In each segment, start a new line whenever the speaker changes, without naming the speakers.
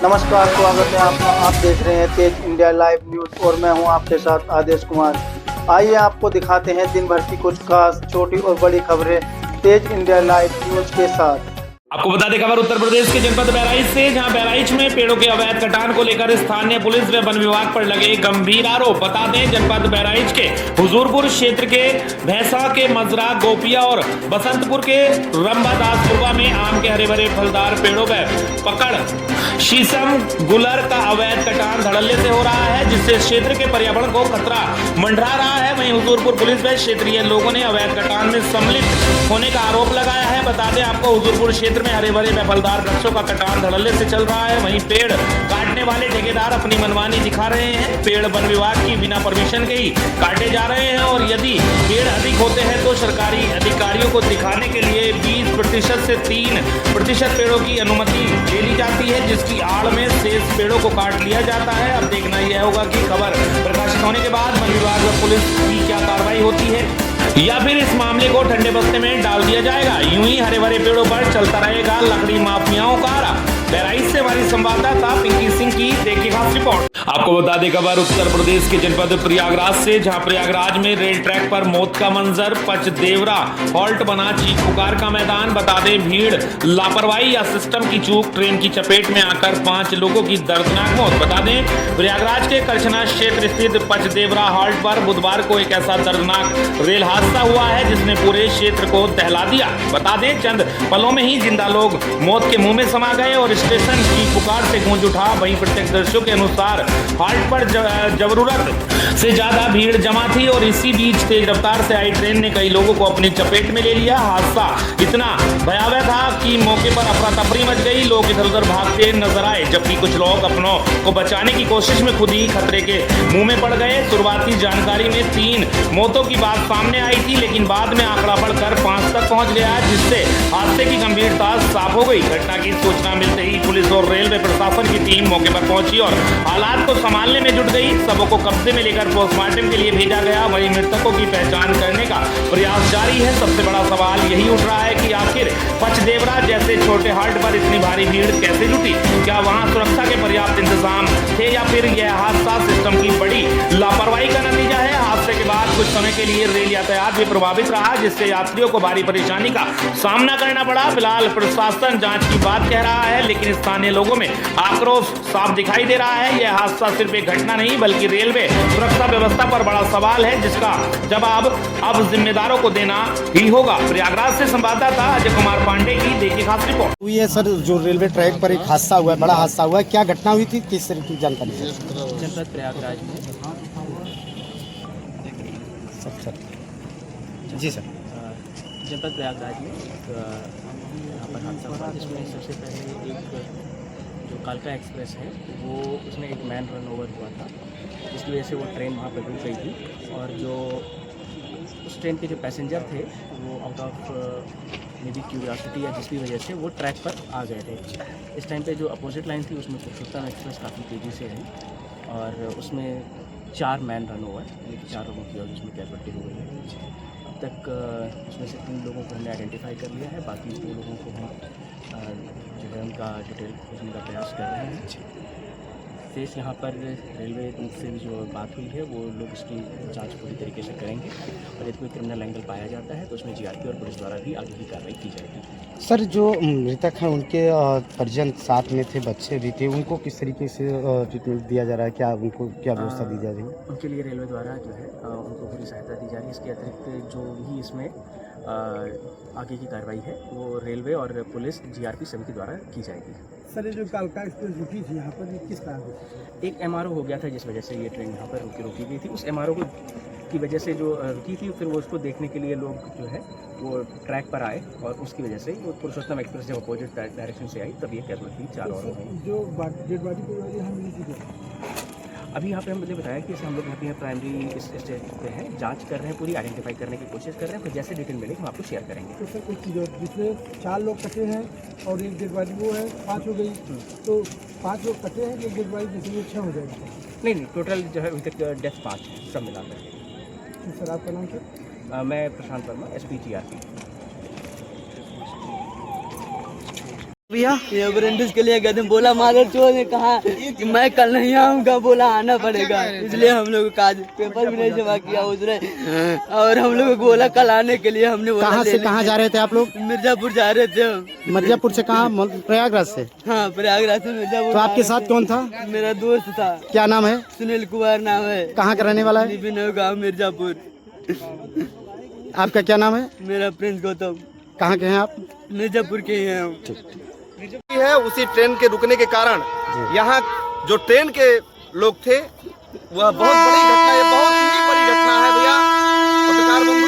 नमस्कार, स्वागत है आपका। आप देख रहे हैं तेज इंडिया लाइव न्यूज और मैं हूं आपके साथ आदेश कुमार। आइए आपको दिखाते हैं दिन भर की कुछ खास छोटी और बड़ी खबरें तेज इंडिया लाइव न्यूज के साथ।
आपको बता दें खबर उत्तर प्रदेश के जनपद बहराइच से, जहां बहराइच में पेड़ों के अवैध कटान को लेकर स्थानीय पुलिस व वन विभाग पर लगे गंभीर आरोप। बता दें जनपद बहराइच के हुजूरपुर क्षेत्र के भैंसा के मजरा, गोपिया और बसंतपुर के रंबादासपुरवा में आम के हरे भरे फलदार पेड़ों पर पकड़ शीशम गुलर का अवैध कटान धड़ल्ले से हो रहा है, जिससे क्षेत्र के पर्यावरण को खतरा मंडरा रहा है। वहीं हुजूरपुर पुलिस व क्षेत्रीय लोगों ने अवैध कटान में सम्मिलित होने का आरोप लगाया है। बता दें आपको हुजूरपुर क्षेत्र में हरे भरे व फलदार वृक्षों का कटान धड़ल्ले से चल रहा है। वहीं पेड़ काटने वाले ठेकेदार अपनी मनमानी दिखा रहे हैं। पेड़ वन विभाग की बिना परमिशन के ही काटे जा रहे हैं और यदि पेड़ अधिक होते हैं तो सरकारी अधिकारियों को दिखाने के लिए 20% से 3% पेड़ों की अनुमति ले ली जाती है, जिसकी आड़ में शेष पेड़ों को काट लिया जाता है। अब देखना यह होगा कि खबर प्रकाशित होने के बाद वन विभाग व पुलिस की क्या कार्रवाई होती है या फिर इस मामले को ठंडे बस्ते में डाल दिया जाएगा। यूं ही हरे भरे पेड़ों पर चलता रहेगा लकड़ी माफियाओं का आरा। बहराइच से हमारी संवाददाता पिंकी सिंह की देखिए खास रिपोर्ट। आपको बता दें खबर उत्तर प्रदेश के जनपद प्रयागराज से, जहां प्रयागराज में रेल ट्रैक पर मौत का मंजर, पचदेवरा हॉल्ट बना चीख पुकार का मैदान। बता दें भीड़, लापरवाही या सिस्टम की चूक, ट्रेन की चपेट में आकर 5 लोगों की दर्दनाक मौत। बता दें प्रयागराज के करछना क्षेत्र स्थित पचदेवरा हॉल्ट पर बुधवार को एक ऐसा दर्दनाक रेल हादसा हुआ है जिसने पूरे क्षेत्र को दहला दिया। बता दें चंद पलों में ही जिंदा लोग मौत के मुंह में समा गए और स्टेशन की पुकार से गूंज उठा। वहीं प्रत्यक्षदर्शियों के अनुसार हॉल्ट पर जरूरत से ज्यादा भीड़ जमा थी और इसी बीच तेज रफ्तार से आई ट्रेन ने कई लोगों को अपनी चपेट में ले लिया। हादसा इतना भयावह था कि मौके पर अफरा तफरी मच गई। लोग इधर उधर भागते नजर आए, जबकि कुछ लोग अपनों को बचाने की कोशिश में खुद ही खतरे के मुंह में पड़ गए। शुरुआती जानकारी में 3 मौतों की बात सामने आई थी, लेकिन बाद में आंकड़ा बढ़कर 5 तक पहुंच गया, जिससे हादसे की गंभीरता साफ हो गई। घटना की सूचना मिलते ही पुलिस और रेलवे प्रशासन की टीम मौके पर पहुंची और हालात को संभालने में जुट गई। सबों को कब्जे में लेकर पोस्टमार्टम के लिए भेजा गया। वहीं मृतकों की पहचान करने का प्रयास जारी है। सबसे बड़ा सवाल यही उठ रहा है कि आखिर पचदेवरा जैसे छोटे हाल्ट पर इतनी भारी भीड़ कैसे जुटी? क्या वहां सुरक्षा के पर्याप्त इंतजाम थे या फिर यह हादसा सिस्टम की बड़ी लापरवाही का नतीजा है? हादसे के बाद कुछ समय के लिए रेल यातायात भी प्रभावित रहा, जिससे यात्रियों को भारी परेशानी का सामना करना पड़ा। फिलहाल प्रशासन जांच की बात कह रहा है, लेकिन स्थानीय लोगों में आक्रोश साफ दिखाई दे रहा है। यह हादसा सिर्फ एक घटना नहीं बल्कि रेलवे सुरक्षा व्यवस्था पर बड़ा सवाल है, जिसका जवाब अब जिम्मेदारों को देना ही होगा। प्रयागराज से संवाददाता अजय कुमार पांडे की देखिए खास रिपोर्ट।
हुई है सर, जो रेलवे ट्रैक पर एक हादसा हुआ है, बड़ा हादसा हुआ है, क्या घटना हुई थी, किस तरह की जानकारी है?
जनपद प्रयागराज में
सर जी सर,
जनपद प्रयागराज में यहाँ पर हादसा हुआ, जिसमें सबसे पहले एक जो कालका एक्सप्रेस है वो उसमें एक मैन रन ओवर हुआ था, जिसकी वजह से वो ट्रेन वहाँ पर रुक गई थी और जो उस ट्रेन के जो पैसेंजर थे वो out of may be curiosity या जिस भी वजह से वो ट्रैक पर आ गए थे। इस टाइम पे जो अपोजिट लाइन थी उसमें पुरुषोत्तम एक्सप्रेस काफ़ी तेज़ी से आई और उसमें 4 मैन रन ओवर, यानी कि 4 लोगों की और उसमें कैजुअल्टी हो गई है। अब तक उसमें से 3 लोगों को हमने आइडेंटिफाई कर लिया है, बाकी 2 लोगों को हम जो है उनका डिटेल खोजने का प्रयास कर रहे हैं। शेष यहाँ पर रेलवे से जो बात हुई है वो लोग इसकी जांच पूरी तरीके से करेंगे और यदि कोई क्रिमिनल एंगल पाया जाता है तो उसमें जीआरपी और पुलिस द्वारा भी आगे की कार्रवाई की जाएगी।
सर जो मृतक हैं उनके परिजन साथ में थे, बच्चे भी थे, उनको किस तरीके से ट्रीटमेंट दिया जा रहा है, क्या उनको क्या व्यवस्था दी जा रही है?
उनके लिए रेलवे द्वारा जो है उनको पूरी सहायता दी जा रही है। इसके अतिरिक्त जो भी इसमें आगे की कार्रवाई है वो रेलवे और पुलिस जीआरपी सभी के द्वारा की जाएगी।
सर, जो कालका एक्सप्रेस रुकी थी यहाँ पर, किस कारण से?
एक एमआरओ हो गया था जिस वजह से ये ट्रेन यहाँ पर रुकी गई थी। उस एमआरओ की वजह से जो रुकी थी, फिर वो उसको देखने के लिए लोग जो है वो ट्रैक पर आए और उसकी वजह से वो पुरुषोत्तम एक्सप्रेस जब अपोजिट डायरेक्शन से आई तब ये कैजुअल्टी 4 और हो गई।
जो डेड बॉडी को यहाँ मिली थी
अभी यहाँ पे हमने बताया कि हम लोग यहाँ प्राइमरी स्टेज पे हैं, जांच कर रहे हैं, पूरी आइडेंटिफाई करने की कोशिश कर रहे हैं, फिर जैसे डिटेल मिलेगी हम आपको शेयर करेंगे।
तो सर कुछ चीज़ जिसमें 4 लोग कटे हैं और एक डेड बॉडी वो है 5 हो गई, तो 5 लोग कटे हैं, एक डेड बॉडी जिसमें 6 हो जाएगी।
नहीं, टोटल जो है अभी तक डेथ 5 है सब मिलाकर।
तो सर आपका नाम सर?
मैं प्रशांत वर्मा, SP GRP।
भैया
ये अप्रेंटिस के लिए गए थे, बोला मादर चोर ने कहा कि मैं कल नहीं आऊँगा, बोला आना पड़ेगा, इसलिए हम लोग काज पेपर भी नहीं जमा किया उसने, और हम लोग को बोला कल आने के लिए। हमने बोला
कहाँ से कहाँ जा रहे थे आप लोग?
मिर्जापुर जा रहे थे हम।
मिर्जापुर से कहाँ? प्रयागराज से?
हाँ, प्रयागराज से मिर्जापुर।
तो आपके साथ कौन था?
मेरा दोस्त था।
क्या नाम है?
सुनील कुमार नाम है।
कहाँ का रहने वाला है?
गाँव मिर्जापुर।
आपका क्या नाम है?
मेरा प्रिंस गौतम।
कहाँ के हैं आप?
मिर्जापुर के ही हैं हम।
है उसी ट्रेन के रुकने के कारण यहाँ जो ट्रेन के लोग थे वह बहुत बड़ी घटना है, बहुत ही बड़ी घटना है भैया पत्रकार बंधु।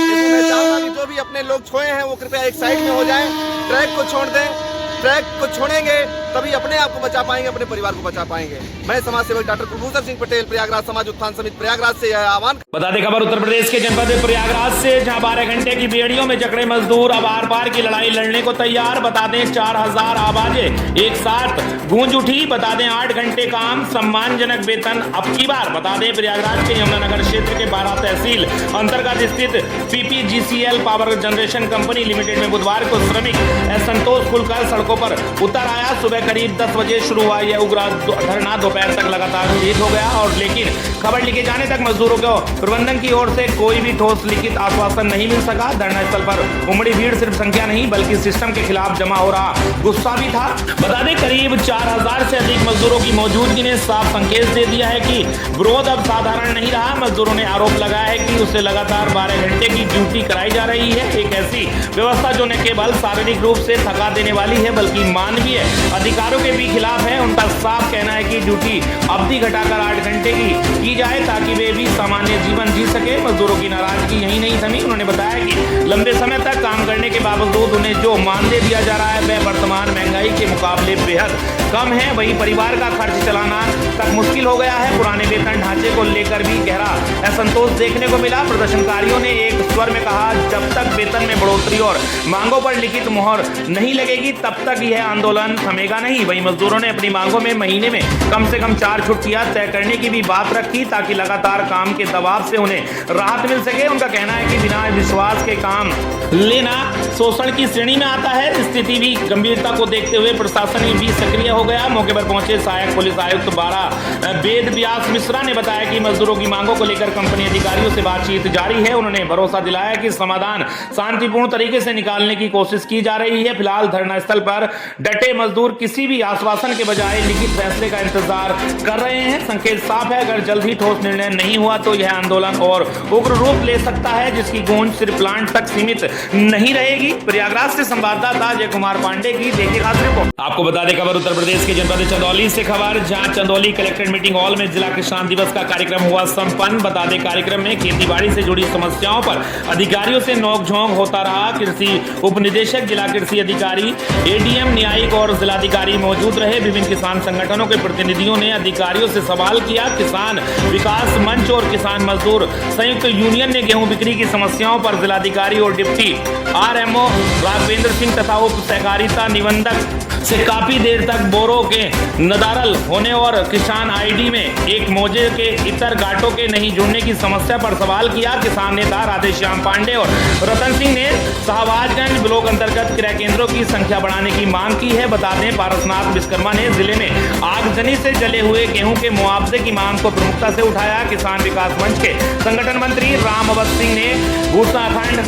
इसमें मैं चाहूंगा कि जो भी अपने लोग छोए हैं वो कृपया एक साइड में हो जाएं, ट्रैक को छोड़ दें। ट्रैक को छोड़ेंगे तभी अपने आप को बचा पाएंगे, अपने परिवार को बचा पाएंगे। मैं समाज सेवक डॉक्टर कुलभूषण सिंह पटेल, प्रयागराज समाज उत्थान समिति प्रयागराज से यह आह्वान।
बता दें खबर उत्तर प्रदेश के जनपद प्रयागराज से, जहां 12 घंटे की बेड़ियों में जकड़े मजदूर अब आर पार की लड़ाई लड़ने को तैयार। बता दें 4000 आवाजें एक साथ गूंज उठी। बता दें 8 घंटे काम, सम्मानजनक वेतन अब की बार। बता दें प्रयागराज के यमुनानगर क्षेत्र के 12 तहसील अंतर्गत स्थित PPGCL power generation company limited में बुधवार को श्रमिक असंतोष खुलकर सड़कों पर उतर आया। सुबह करीब 10 बजे शुरू हुआ यह उग्र धरना दोपहर तक लगातार तेज हो गया, और लेकिन खबर लिखे जाने तक मजदूरों को प्रबंधन की ओर से कोई भी ठोस लिखित आश्वासन नहीं मिल सका। धरना स्थल पर उमड़ी भीड़ सिर्फ संख्या नहीं बल्कि सिस्टम के खिलाफ जमा हो रहा गुस्सा भी था। बता दें करीब 4000 से अधिक मजदूरों की मौजूदगी ने साफ संकेत दे दिया है कि विरोध अब साधारण नहीं रहा। मजदूरों ने आरोप लगाया है कि उससे लगातार 12 घंटे की ड्यूटी कराई जा रही है, एक ऐसी व्यवस्था जो न केवल शारीरिक रूप से थका देने वाली है बल्कि मानवीय अधिकारों के भी खिलाफ है। उनका साफ कहना है कि ड्यूटी अवधि घटाकर 8 घंटे की जाए ताकि वे भी सामान्य जीवन जी सके। मजदूरों की नाराजगी यही नहीं थमी। उन्होंने बताया कि लंबे समय तक काम करने के बावजूद उन्हें जो मानदेय दिया जा रहा है वह वर्तमान महंगाई के मुकाबले बेहद कम है। वहीं परिवार का खर्च चलाना तक मुश्किल हो गया है। पुराने वेतन ढांचे को लेकर भी गहरा असंतोष देखने को मिला। प्रदर्शनकारियों ने एक स्वर में कहा, जब तक वेतन में बढ़ोतरी और मांगों पर लिखित मुहर नहीं लगेगी तब तक यह आंदोलन थमेगा नहीं। वहीं मजदूरों ने अपनी मांगों में महीने में कम से कम 4 छुट्टियां तय करने की भी बात रखी ताकि लगातार काम के दबाव से उन्हें राहत मिल सके। उनका कहना है कि बिना विश्वास के काम लेना शोषण की श्रेणी में आता है। स्थिति भी गंभीरता को देखते हुए प्रशासन भी सक्रिय हो गया। मौके पर पहुंचे सहायक पुलिस आयुक्त 12 वेद व्यास मिश्रा ने बताया कि मजदूरों की मांगों को लेकर कंपनी अधिकारियों से बातचीत जारी है। उन्होंने भरोसा दिलाया कि समाधान शांतिपूर्ण तरीके से निकालने की कोशिश की जा रही है। फिलहाल धरना स्थल पर डटे मजदूर किसी भी आश्वासन के बजाय लिखित फैसले का इंतजार कर रहे हैं। संकेत साफ है, अगर जल्द ही ठोस निर्णय नहीं हुआ तो यह आंदोलन और उग्र रूप ले सकता है, जिसकी गूंज सिर्फ प्लांट तक सीमित नहीं रहेगी। प्रयागराज से संवाददाता अजय कुमार पांडे की देखिए खास रिपोर्ट। आपको बता दें खबर उत्तर प्रदेश के जनपद चंदौली से खबर, जहां चंदौली कलेक्ट्रेट मीटिंग हॉल में जिला किसान दिवस का कार्यक्रम हुआ संपन्न। बता दें कार्यक्रम में खेतीबाड़ी से जुड़ी समस्याओं पर अधिकारियों से नोकझोंक होता रहा। कृषि उप निदेशक, जिला कृषि अधिकारी, ADM, न्यायिक और जिलाधिकारी मौजूद रहे। विभिन्न किसान संगठनों के प्रतिनिधियों ने अधिकारियों से सवाल किया। किसान विकास मंच और किसान मजदूर संयुक्त यूनियन ने गेहूं बिक्री की समस्याओं पर जिलाधिकारी और डिप्टी RMO राघवेंद्र सिंह तथा उप सहकारिता निबंधक से काफी देर तक बोरों के नदारल होने और किसान ID में एक मोजे के इतर गांठों के नहीं जुड़ने की समस्या पर सवाल किया। किसान नेता राधेश्याम पांडे और रतन सिंह ने शाहबाजगंज ब्लॉक अंतर्गत क्रय केंद्रों की संख्या बढ़ाने की मांग की है। बता दें पारसनाथ विश्वकर्मा ने जिले में आगजनी से जले हुए गेहूं के मुआवजे की मांग को प्रमुखता से उठाया। किसान विकास मंच के संगठन मंत्री राम अवध सिंह ने घुड़साखंड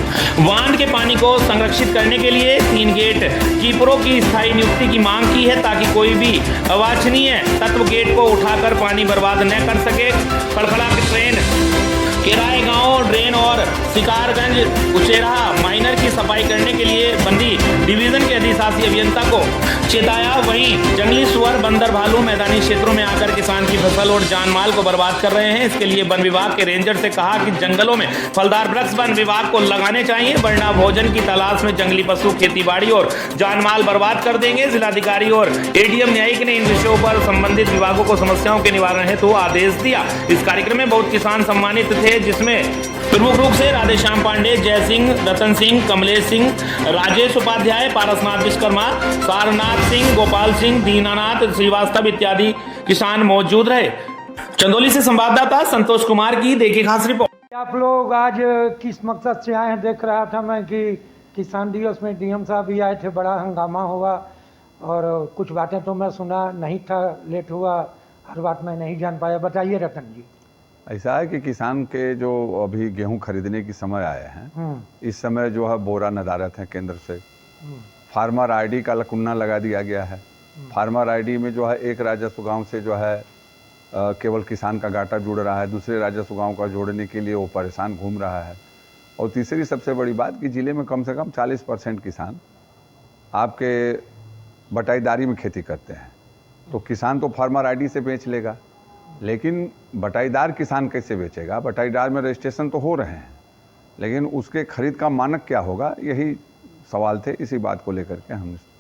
बांध के पानी को संरक्षित करने के लिए 3 गेट कीपरों की स्थायी नियुक्ति की मांग की है ताकि कोई भी अवांछनीय तत्व गेट को उठाकर पानी बर्बाद न कर सके। खड़खड़ा की ट्रेन केराए गांव ड्रेन और शिकारगंज उचेरा माइनर की सफाई करने के लिए बंदी डिवीजन के अधिशासी अभियंता को चेताया। वहीं जंगली सुअर, बंदर, भालू मैदानी क्षेत्रों में आकर किसान की फसल और जान माल को बर्बाद कर रहे हैं। इसके लिए वन विभाग के रेंजर से कहा कि जंगलों में फलदार वृक्ष वन विभाग को लगाने चाहिए, वरना भोजन की तलाश में जंगली पशु खेतीबाड़ी और जान माल बर्बाद कर देंगे। जिलाधिकारी और ADM न्यायिक ने इन विषयों पर संबंधित विभागों को समस्याओं के निवारण हेतु आदेश दिया। इस कार्यक्रम में बहुत किसान सम्मानित थे, जिसमें प्रमुख रूप से राधेश्याम पांडे, जय सिंह, रतन सिंह, कमलेश सिंह, राजेश उपाध्याय, पारसनाथ विश्वकर्मा, सारनाथ सिंह, गोपाल सिंह, दीनानाथ श्रीवास्तव इत्यादि किसान मौजूद रहे। चंदौली से संवाददाता संतोष कुमार की देखिए खास रिपोर्ट।
आप लोग आज किस मकसद से आए हैं? देख रहा था मैं कि किसान दिवस में DM साहब भी आए थे, बड़ा हंगामा हुआ और कुछ बातें तो मैं सुना नहीं था, लेट हुआ, हर बात मैं नहीं जान पाया। बताइए रतन जी।
ऐसा है कि किसान के जो अभी गेहूं खरीदने की समय आए हैं, इस समय जो है बोरा नदारत है केंद्र से। फार्मर आईडी का लकुन्ना लगा दिया गया है। फार्मर आईडी में जो है एक राजस्व गांव से जो है केवल किसान का गाटा जुड़ रहा है, दूसरे राजस्व गांव का जोड़ने के लिए वो परेशान घूम रहा है। और तीसरी सबसे बड़ी बात कि ज़िले में कम से कम 40% किसान आपके बटाईदारी में खेती करते हैं। तो किसान तो फार्मर आईडी से बेच लेगा, लेकिन बटाईदार किसान कैसे बेचेगा? बटाईदार में रजिस्ट्रेशन तो हो रहे हैं, लेकिन उसके खरीद का मानक क्या होगा, यही सवाल थे। इसी बात को लेकर के हमने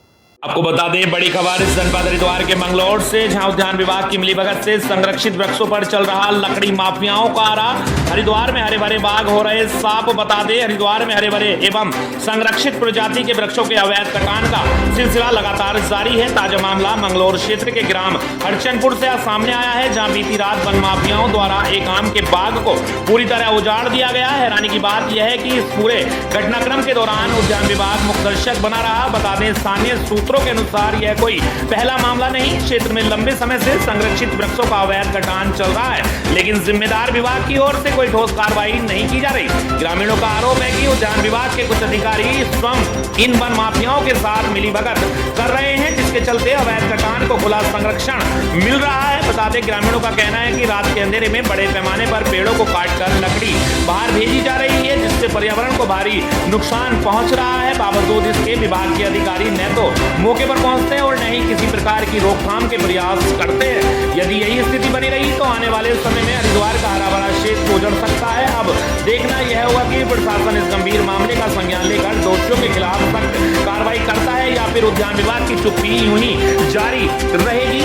आपको बता दें बड़ी खबर इस जनपद हरिद्वार के मंगलौर से, जहां उद्यान विभाग की मिलीभगत से संरक्षित वृक्षों पर चल रहा लकड़ी माफियाओं का आरा। हरिद्वार में हरे भरे बाग हो रहे साफ। बता दें हरिद्वार में हरे भरे एवं संरक्षित प्रजाति के वृक्षों के अवैध कटान का सिलसिला लगातार जारी है। ताजा मामला मंगलौर क्षेत्र के ग्राम हरचंदपुर से सामने आया है, जहाँ बीती रात वन माफियाओं द्वारा एक आम के बाग को पूरी तरह उजाड़ दिया गया। हैरानी की बात यह है कि इस पूरे घटनाक्रम के दौरान उद्यान विभाग मुख्य दर्शक बना रहा। बता दें स्थानीय सूत्रों के अनुसार यह कोई पहला मामला नहीं, क्षेत्र में लंबे समय से संरक्षित वृक्षों का अवैध कटान चल रहा है, लेकिन जिम्मेदार विभाग की ओर से कोई ठोस कार्रवाई नहीं की जा रही। ग्रामीणों का आरोप है कि उद्यान विभाग के कुछ अधिकारी स्वयं इन वन माफियाओं के साथ मिलीभगत कर रहे हैं, जिसके चलते अवैध कटान को खुला संरक्षण मिल रहा है। बता दें ग्रामीणों का कहना है कि रात के अंधेरे में बड़े पैमाने पर पेड़ों को काटकर लकड़ी बाहर भेजी जा रही है, जिससे पर्यावरण को भारी नुकसान पहुंच रहा है। बावजूद इसके विभाग के अधिकारी न तो मौके पर पहुंचते हैं और न ही किसी प्रकार की रोकथाम के प्रयास करते हैं। यदि यही स्थिति बनी रही तो आने वाले समय में हरिद्वार का हरा भरा क्षेत्र उजड़ सकता है। अब देखना यह होगा कि प्रशासन इस गंभीर मामले का संज्ञान लेकर दोषियों के खिलाफ सख्त कार्रवाई करता है या फिर उद्यान विभाग की चुप्पी यूं ही जारी रहेगी।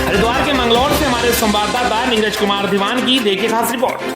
हरिद्वार के मंगलौर से हमारे संवाददाता नीरज कुमार दीवान की देखिए खास रिपोर्ट।